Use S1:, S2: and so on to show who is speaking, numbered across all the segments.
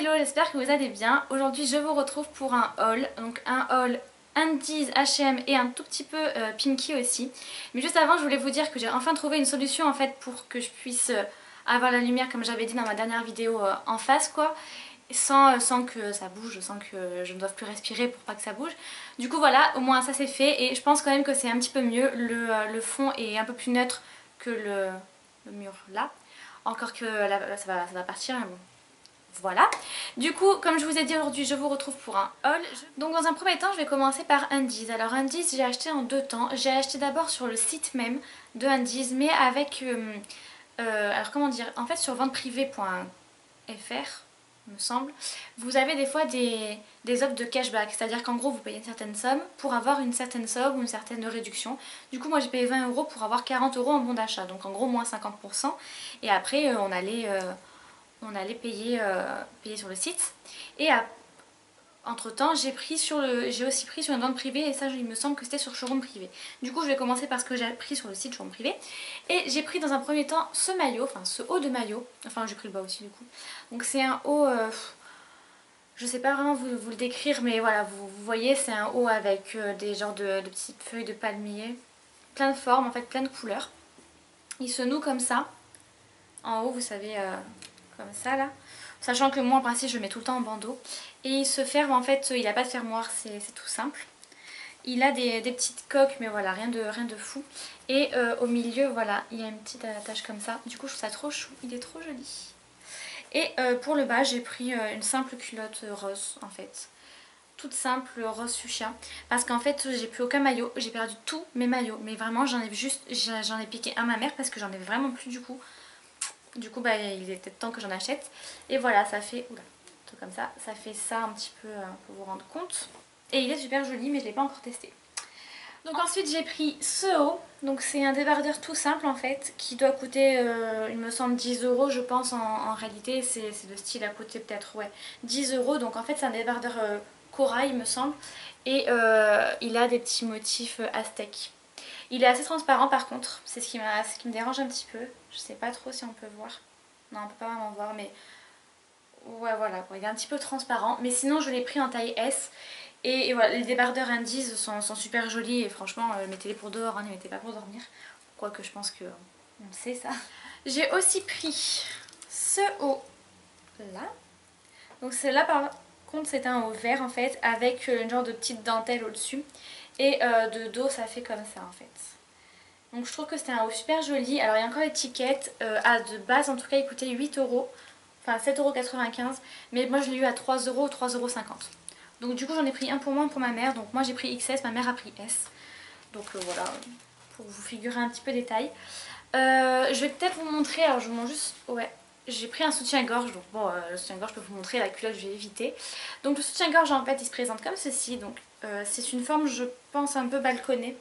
S1: hello, j'espère que vous allez bien. Aujourd'hui je vous retrouve pour un haul, donc un haul Undies, H&M et un tout petit peu Pinky aussi. Mais juste avant je voulais vous dire que j'ai enfin trouvé une solution en fait pour que je puisse avoir la lumière comme j'avais dit dans ma dernière vidéo en face quoi. Sans que ça bouge, sans que je ne doive plus respirer pour pas que ça bouge. Du coup voilà, au moins ça c'est fait et je pense quand même que c'est un petit peu mieux. Le fond est un peu plus neutre que le mur là. Encore que là, ça va partir mais bon. Voilà, du coup comme je vous ai dit aujourd'hui je vous retrouve pour un haul. Donc dans un premier temps je vais commencer par Undies. Alors Undies j'ai acheté en deux temps. J'ai acheté d'abord sur le site même de Undies mais avec, alors comment dire, en fait sur venteprivée.fr me semble, vous avez des fois des offres de cashback, c'est à dire qu'en gros vous payez une certaine somme pour avoir une certaine somme ou une certaine réduction. Du coup moi j'ai payé 20 € pour avoir 40 € en bon d'achat, donc en gros moins 50%, et après on allait payer, payer sur le site. Et entre temps j'ai aussi pris sur une vente privée, et ça il me semble que c'était sur Showroom Privé. Du coup je vais commencer par ce que j'ai pris sur le site Showroom Privé. Et j'ai pris dans un premier temps ce maillot, enfin ce haut de maillot, enfin j'ai pris le bas aussi du coup. Donc c'est un haut, je sais pas vraiment vous le décrire, mais voilà, vous voyez, c'est un haut avec des genres de petites feuilles de palmier, plein de formes en fait, plein de couleurs. Il se noue comme ça, en haut vous savez, comme ça là. Sachant que moi en principe je le mets tout le temps en bandeau. Et il se ferme en fait, il n'a pas de fermoir, c'est tout simple. Il a des petites coques mais voilà, rien de fou. Et au milieu voilà, il y a une petite attache comme ça. Du coup je trouve ça trop chou, il est trop joli. Et pour le bas j'ai pris une simple culotte rose en fait. Toute simple, rose fuchsia. Parce qu'en fait j'ai plus aucun maillot, j'ai perdu tous mes maillots. Mais vraiment j'en ai piqué à ma mère parce que j'en avais vraiment plus du coup. Du coup bah, il était temps que j'en achète. Et voilà, ça fait, oula, tout comme ça fait ça un petit peu pour vous rendre compte. Et il est super joli mais je ne l'ai pas encore testé. Donc ensuite j'ai pris ce haut. Donc c'est un débardeur tout simple en fait, qui doit coûter il me semble 10 € je pense en réalité. C'est le style à coûter peut-être ouais 10 €. Donc en fait c'est un débardeur corail il me semble. Et il a des petits motifs aztèques. Il est assez transparent par contre, c'est ce qui me dérange un petit peu. Je sais pas trop si on peut voir. Non, on peut pas vraiment voir, mais ouais voilà quoi. Il est un petit peu transparent. Mais sinon je l'ai pris en taille S. Et voilà, les débardeurs Undies sont super jolis et franchement mettez-les pour dehors, hein, ne les mettez pas pour dormir. Quoique je pense que on sait ça. J'ai aussi pris ce haut là. Donc celui-là par contre c'est un haut vert en fait avec une genre de petite dentelle au-dessus. Et de dos ça fait comme ça en fait. Donc je trouve que c'était un haut super joli. Alors il y a encore l'étiquette, de base en tout cas il coûtait 8 €, enfin 7,95 €, mais moi je l'ai eu à 3 € ou 3,50 €. Donc du coup j'en ai pris un pour moi, un pour ma mère. Donc moi j'ai pris XS, ma mère a pris S. Donc voilà, pour vous figurer un petit peu des tailles. Je vais peut-être vous montrer, alors je vous montre juste, ouais. J'ai pris un soutien-gorge, donc bon le soutien-gorge je peux vous montrer, la culotte je vais éviter. Donc le soutien-gorge en fait il se présente comme ceci, donc c'est une forme je pense un peu balconnée.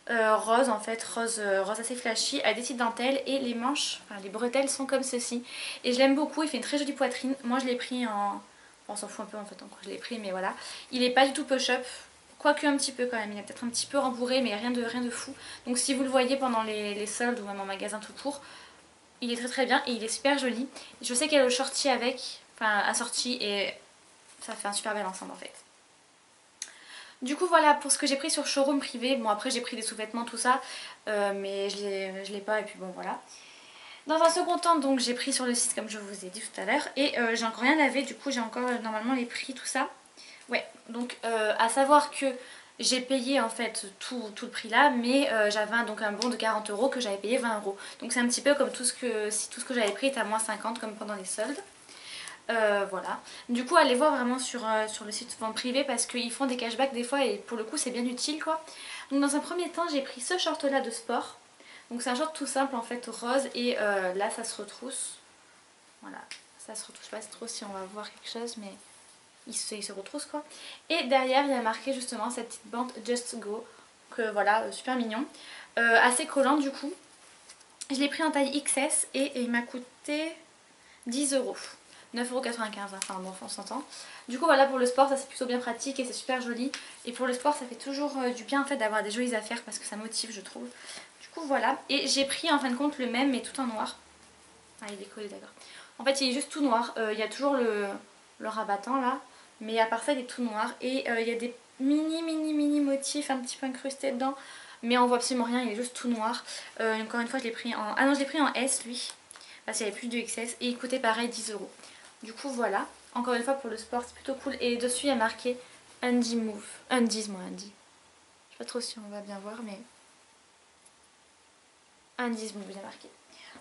S1: Rose en fait, rose assez flashy, avec des petites dentelles et les manches, enfin les bretelles sont comme ceci. Et je l'aime beaucoup, il fait une très jolie poitrine. Moi je l'ai pris en... on s'en fout un peu en fait, je l'ai pris mais voilà. Il est pas du tout push-up, quoique un petit peu quand même, il est peut-être un petit peu rembourré mais rien de fou. Donc si vous le voyez pendant les soldes ou même en magasin tout court, il est très très bien et il est super joli. Je sais qu'il y a le shorty avec, enfin assorti, et ça fait un super bel ensemble en fait. Du coup voilà pour ce que j'ai pris sur Showroom Privé. Bon après j'ai pris des sous-vêtements tout ça, mais je l'ai pas et puis bon voilà. Dans un second temps donc j'ai pris sur le site comme je vous ai dit tout à l'heure. Et j'ai encore rien lavé, du coup j'ai encore normalement les prix tout ça. Ouais donc à savoir que j'ai payé en fait tout le prix là, mais j'avais donc un bon de 40 € que j'avais payé 20 €. Donc c'est un petit peu comme si tout ce que j'avais pris était à moins 50 comme pendant les soldes. Voilà. Du coup allez voir vraiment sur le site vente privée parce qu'ils font des cashbacks des fois et pour le coup c'est bien utile quoi. Donc dans un premier temps j'ai pris ce short là de sport. Donc c'est un short tout simple en fait rose et là ça se retrousse. Voilà, ça se retrousse, je sais pas trop si on va voir quelque chose mais il se retrousse quoi. Et derrière il y a marqué justement cette petite bande Just Go, que voilà, super mignon. Assez collant du coup. Je l'ai pris en taille XS et il m'a coûté 10 €. 9,95 €, enfin bon on s'entend. Du coup voilà pour le sport ça c'est plutôt bien pratique et c'est super joli. Et pour le sport ça fait toujours du bien en fait d'avoir des jolies affaires parce que ça motive je trouve. Du coup voilà, et j'ai pris en fin de compte le même mais tout en noir. Ah il est collé d'accord. En fait il est juste tout noir, il y a toujours le rabattant là. Mais à part ça il est tout noir et il y a des mini motifs un petit peu incrustés dedans. Mais on voit absolument rien, il est juste tout noir. Encore une fois je l'ai pris en... Ah non je l'ai pris en S lui. Parce qu'il y avait plus de XS et il coûtait pareil 10 euros. Du coup voilà. Encore une fois pour le sport c'est plutôt cool. Et dessus il y a marqué Undie Move. Undies moi Undie. Je sais pas trop si on va bien voir mais... Undies Move il y a marqué.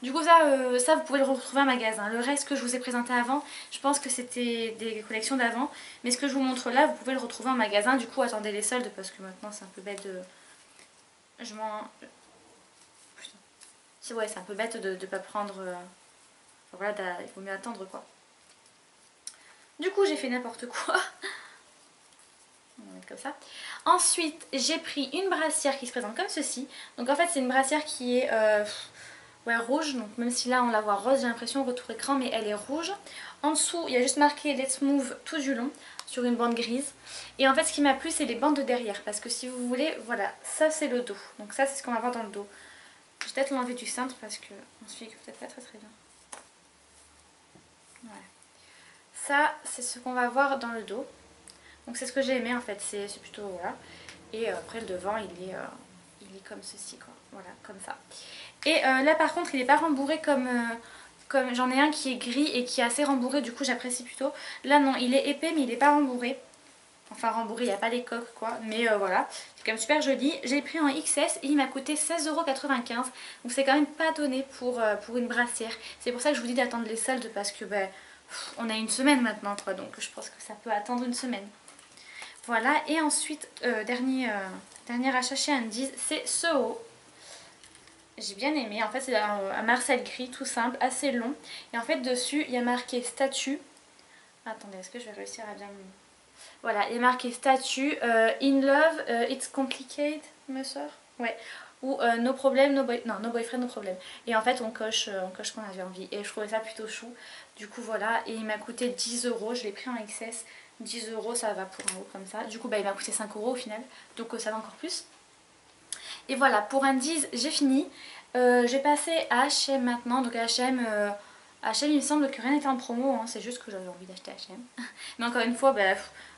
S1: Du coup ça vous pouvez le retrouver en magasin. Le reste que je vous ai présenté avant, je pense que c'était des collections d'avant. Mais ce que je vous montre là, vous pouvez le retrouver en magasin. Du coup attendez les soldes parce que maintenant c'est un peu bête de... Je m'en... Putain. Ouais c'est un peu bête de ne pas prendre... Voilà, il faut mieux attendre quoi. Du coup j'ai fait n'importe quoi. On va mettre comme ça. Ensuite j'ai pris une brassière qui se présente comme ceci. Donc en fait c'est une brassière qui est... ouais, rouge, donc même si là on la voit rose j'ai l'impression au retour écran mais elle est rouge. En dessous il y a juste marqué Let's Move tout du long sur une bande grise. Et en fait ce qui m'a plu c'est les bandes de derrière parce que si vous voulez, voilà, ça c'est le dos. Donc ça c'est ce qu'on va voir dans le dos. Je vais peut-être l'enlever du cintre parce qu'on se fixe peut-être pas très bien. Voilà. Ça c'est ce qu'on va voir dans le dos. Donc c'est ce que j'ai aimé en fait, c'est plutôt voilà. Et après le devant il est comme ceci quoi, voilà comme ça. Et là par contre il n'est pas rembourré comme j'en ai un qui est gris et qui est assez rembourré, du coup j'apprécie plutôt. Là non il est épais mais il n'est pas rembourré. Enfin rembourré, il n'y a pas les coques quoi, mais voilà. C'est quand même super joli. J'ai pris en XS et il m'a coûté 16,95 €. Donc c'est quand même pas donné pour une brassière. C'est pour ça que je vous dis d'attendre les soldes parce que ben, on a une semaine maintenant quoi, donc je pense que ça peut attendre une semaine. Voilà, et ensuite, dernier achat chez Undies, c'est ce haut. J'ai bien aimé, en fait c'est un Marcel gris tout simple, assez long. Et en fait dessus il y a marqué statue. Attendez, est-ce que je vais réussir à bien... Voilà, il y a marqué statue, in love, it's complicated, me soeur. Ouais. Ou no problem, no boyfriend, no problem. Et en fait on coche qu'on avait envie. Et je trouvais ça plutôt chou. Du coup voilà, et il m'a coûté 10 €, je l'ai pris en XS. 10 € ça va pour un haut comme ça. Du coup bah, il m'a coûté 5 € au final, donc ça va encore plus. Et voilà, pour Undies j'ai fini. J'ai passé à H&M maintenant, donc H&M il me semble que rien n'était en promo, hein. C'est juste que j'avais envie d'acheter H&M. Mais encore une fois, bah,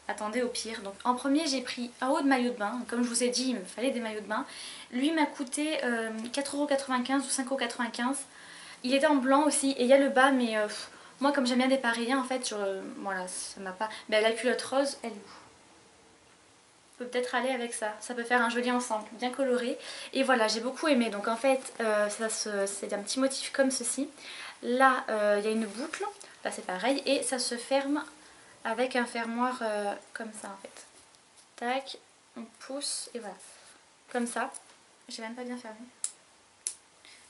S1: attendez au pire. Donc en premier j'ai pris un haut de maillot de bain, comme je vous ai dit il me fallait des maillots de bain. Lui m'a coûté 4,95 € ou 5,95 €. Il était en blanc aussi et il y a le bas mais... moi comme j'aime bien des pareillants en fait, voilà ça m'a pas... Ben, la culotte rose elle est où? Peut peut-être aller avec ça, ça peut faire un joli ensemble, bien coloré. Et voilà j'ai beaucoup aimé, donc en fait c'est un petit motif comme ceci. Là il y a une boucle, là c'est pareil et ça se ferme avec un fermoir comme ça en fait. Tac, on pousse et voilà, comme ça, j'ai même pas bien fermé.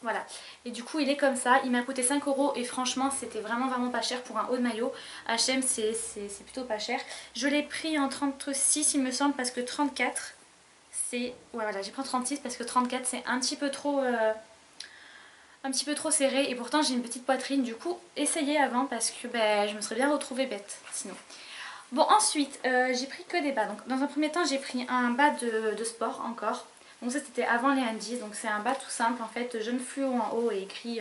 S1: Voilà, et du coup il est comme ça, il m'a coûté 5 € et franchement c'était vraiment pas cher pour un haut de maillot. H&M c'est plutôt pas cher. Je l'ai pris en 36 il me semble parce que 34 c'est... Ouais voilà, j'ai pris en 36 parce que 34 c'est un petit peu trop serré et pourtant j'ai une petite poitrine. Du coup essayez avant parce que ben, je me serais bien retrouvée bête sinon. Bon ensuite j'ai pris que des bas. Donc dans un premier temps j'ai pris un bas de sport encore. Donc ça c'était avant les Undies, donc c'est un bas tout simple en fait, jaune fluo en haut et écrit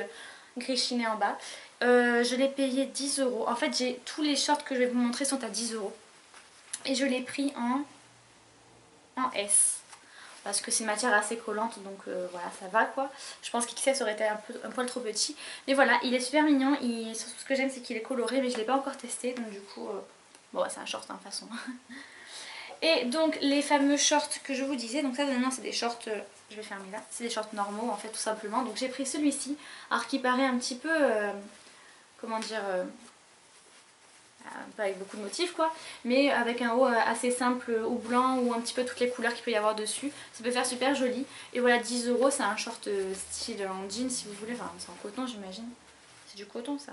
S1: gris chiné en bas. Je l'ai payé 10 €. En fait tous les shorts que je vais vous montrer sont à 10 € et je l'ai pris en S. Parce que c'est une matière assez collante donc voilà ça va quoi. Je pense qu'XS aurait été un poil trop petit. Mais voilà il est super mignon, surtout ce que j'aime c'est qu'il est coloré mais je ne l'ai pas encore testé donc du coup bon c'est un short hein, de toute façon. Et donc les fameux shorts que je vous disais, donc ça maintenant c'est des shorts, je vais fermer là, c'est des shorts normaux en fait tout simplement. Donc j'ai pris celui-ci, alors qui paraît un petit peu, comment dire, pas avec beaucoup de motifs quoi, mais avec un haut assez simple ou blanc ou un petit peu toutes les couleurs qu'il peut y avoir dessus. Ça peut faire super joli. Et voilà 10 €, c'est un short style en jean si vous voulez, enfin c'est en coton j'imagine. C'est du coton ça.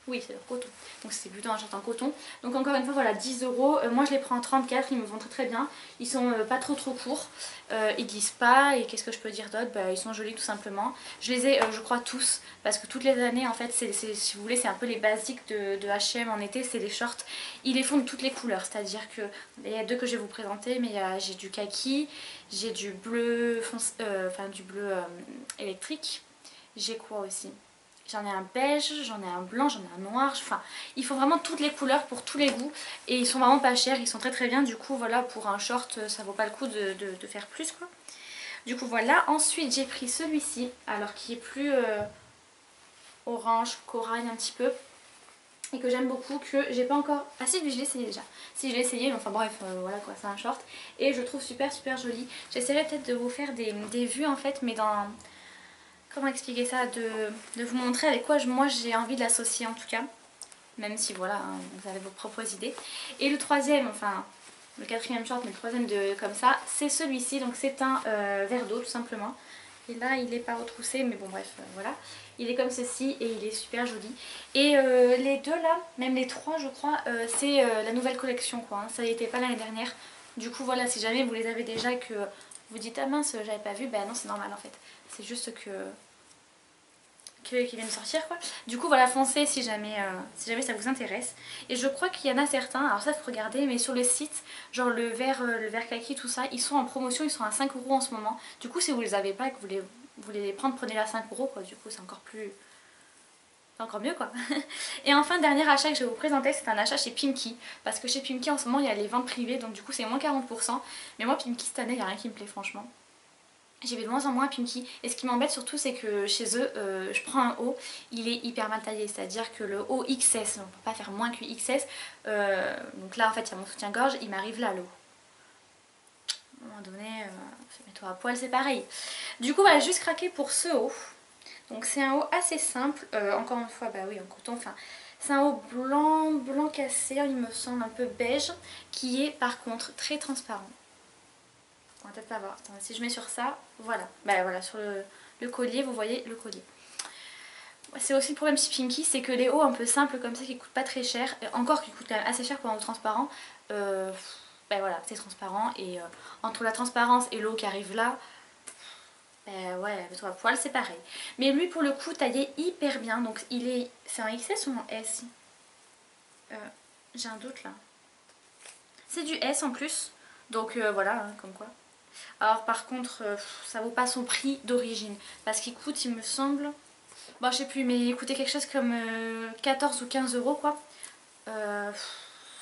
S1: Oui, c'est le coton. Donc c'est plutôt un short en coton. Donc encore une fois, voilà, 10 €. Moi je les prends en 34, ils me vont très bien. Ils sont pas trop courts. Ils glissent pas. Et qu'est-ce que je peux dire d'autre? Bah, ils sont jolis tout simplement. Je les ai, je crois, tous. Parce que toutes les années, en fait, si vous voulez, c'est un peu les basiques de H&M en été. C'est les shorts. Ils les font de toutes les couleurs. C'est-à-dire que il y a deux que je vais vous présenter. Mais j'ai du kaki, j'ai du bleu, enfin du bleu électrique. J'ai quoi aussi? J'en ai un beige, j'en ai un blanc, j'en ai un noir, enfin il faut vraiment toutes les couleurs pour tous les goûts et ils sont vraiment pas chers, ils sont très très bien, du coup voilà pour un short ça vaut pas le coup de faire plus quoi. Du coup voilà, ensuite j'ai pris celui-ci, alors qui est plus orange, corail un petit peu et que j'aime beaucoup, que j'ai pas encore... Ah si, je l'ai essayé déjà. Si, je l'ai essayé, mais enfin bref, voilà quoi, c'est un short. Et je trouve super super joli. J'essaierai peut-être de vous faire des vues en fait, mais dans... Comment expliquer ça, de vous montrer avec quoi moi j'ai envie de l'associer en tout cas. Même si voilà, hein, vous avez vos propres idées. Et le troisième, enfin le quatrième short, mais le troisième comme ça, c'est celui-ci. Donc c'est un verre d'eau tout simplement. Et là il est pas retroussé, mais bon bref, voilà. Il est comme ceci et il est super joli. Et les deux là, même les trois je crois, c'est la nouvelle collection quoi. Hein. Ça n'était pas l'année dernière. Du coup voilà, si jamais vous les avez déjà que vous dites ah mince j'avais pas vu, ben non c'est normal en fait. C'est juste que qui viennent sortir quoi. Du coup voilà, foncez si jamais ça vous intéresse. Et je crois qu'il y en a certains, alors ça faut regarder, mais sur le site, genre le vert kaki tout ça, ils sont en promotion, ils sont à 5 € en ce moment. Du coup si vous les avez pas et que vous voulez les prendre, prenez-les à 5 € quoi, du coup c'est encore mieux quoi. Et enfin dernier achat que je vais vous présenter, c'est un achat chez Pimkie. Parce que chez Pimkie en ce moment il y a les ventes privées, donc du coup c'est moins 40%. Mais moi Pimkie cette année il n'y a rien qui me plaît franchement. J'y vais de moins en moins à Pimkie et ce qui m'embête surtout c'est que chez eux, je prends un haut, il est hyper mal taillé, c'est-à-dire que le haut XS, on ne peut pas faire moins que XS, donc là en fait il y a mon soutien-gorge, il m'arrive là le haut. À un moment donné, mets-toi à poil, c'est pareil. Du coup voilà, juste craqué pour ce haut, donc c'est un haut assez simple, encore une fois bah oui en coton, enfin c'est un haut blanc cassé, il me semble un peu beige, qui est par contre très transparent. On va peut-être pas voir. Attends, si je mets sur ça, voilà. Bah voilà, sur le collier, vous voyez le collier. C'est aussi le problème chez Pimkie, c'est que les hauts un peu simples comme ça qui coûtent pas très cher, encore qui coûtent quand même assez cher pour un haut transparent, bah voilà, c'est transparent et entre la transparence et l'eau qui arrive là, bah ouais, le à poil c'est pareil. Mais lui pour le coup taillé hyper bien, donc c'est un XS ou un S? J'ai un doute là. C'est du S en plus, donc voilà, hein, comme quoi. Alors par contre, ça vaut pas son prix d'origine. Parce qu'il coûte, il me semble... Bon, je sais plus, mais il coûtait quelque chose comme 14 ou 15 € quoi.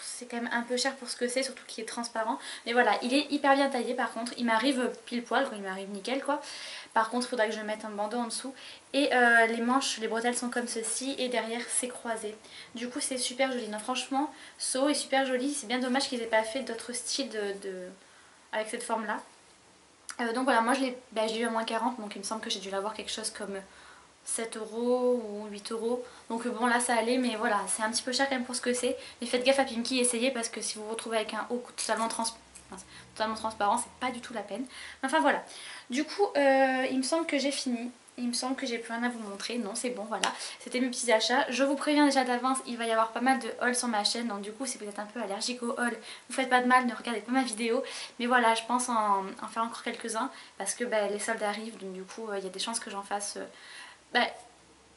S1: C'est quand même un peu cher pour ce que c'est, surtout qu'il est transparent. Mais voilà, il est hyper bien taillé par contre. Il m'arrive pile poil, quoi, il m'arrive nickel quoi. Par contre, il faudra que je mette un bandeau en dessous. Et les manches, les bretelles sont comme ceci. Et derrière, c'est croisé. Du coup, c'est super joli. Non, franchement, ce haut est super joli. C'est bien dommage qu'ils aient pas fait d'autres styles avec cette forme là. Donc voilà, moi je l'ai eu à moins 40, donc il me semble que j'ai dû l'avoir quelque chose comme 7 € ou 8 €. Donc bon là ça allait, mais voilà, c'est un petit peu cher quand même pour ce que c'est. Mais faites gaffe à Pimkie, essayez parce que si vous vous retrouvez avec un haut totalement transparent, c'est pas du tout la peine. Enfin voilà, du coup il me semble que j'ai fini. Il me semble que j'ai plus rien à vous montrer. Non, c'est bon, voilà. C'était mes petits achats. Je vous préviens déjà d'avance, il va y avoir pas mal de hauls sur ma chaîne. Donc du coup, si vous êtes un peu allergique aux hauls, vous faites pas de mal, ne regardez pas ma vidéo. Mais voilà, je pense en faire encore quelques-uns. Parce que bah, les soldes arrivent. Donc du coup, il y a des chances que j'en fasse...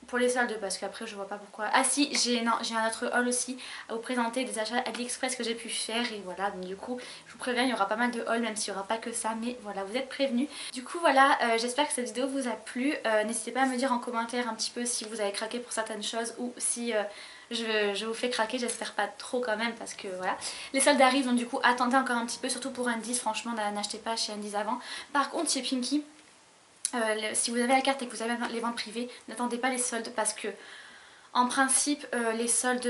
S1: pour les soldes, parce qu'après je vois pas pourquoi. Ah si, j'ai un autre haul aussi à vous présenter, des achats AliExpress que j'ai pu faire. Et voilà, donc du coup je vous préviens, il y aura pas mal de hauls, même s'il n'y aura pas que ça. Mais voilà, vous êtes prévenus. Du coup voilà, j'espère que cette vidéo vous a plu. N'hésitez pas à me dire en commentaire un petit peu si vous avez craqué pour certaines choses, ou si je vous fais craquer. J'espère pas trop quand même, parce que voilà. Les soldes arrivent, donc du coup attendez encore un petit peu, surtout pour Undies. Franchement, n'achetez pas chez Undies avant. Par contre chez Pimkie, si vous avez la carte et que vous avez les ventes privées, n'attendez pas les soldes, parce que en principe les soldes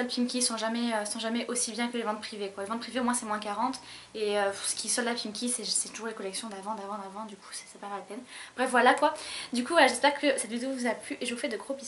S1: Pimkie sont jamais aussi bien que les ventes privées quoi. Les ventes privées au moins c'est moins 40, et ce qui solde à Pimkie c'est toujours les collections d'avant, du coup c'est pas la peine. Bref voilà quoi. Du coup voilà, j'espère que cette vidéo vous a plu et je vous fais de gros bisous.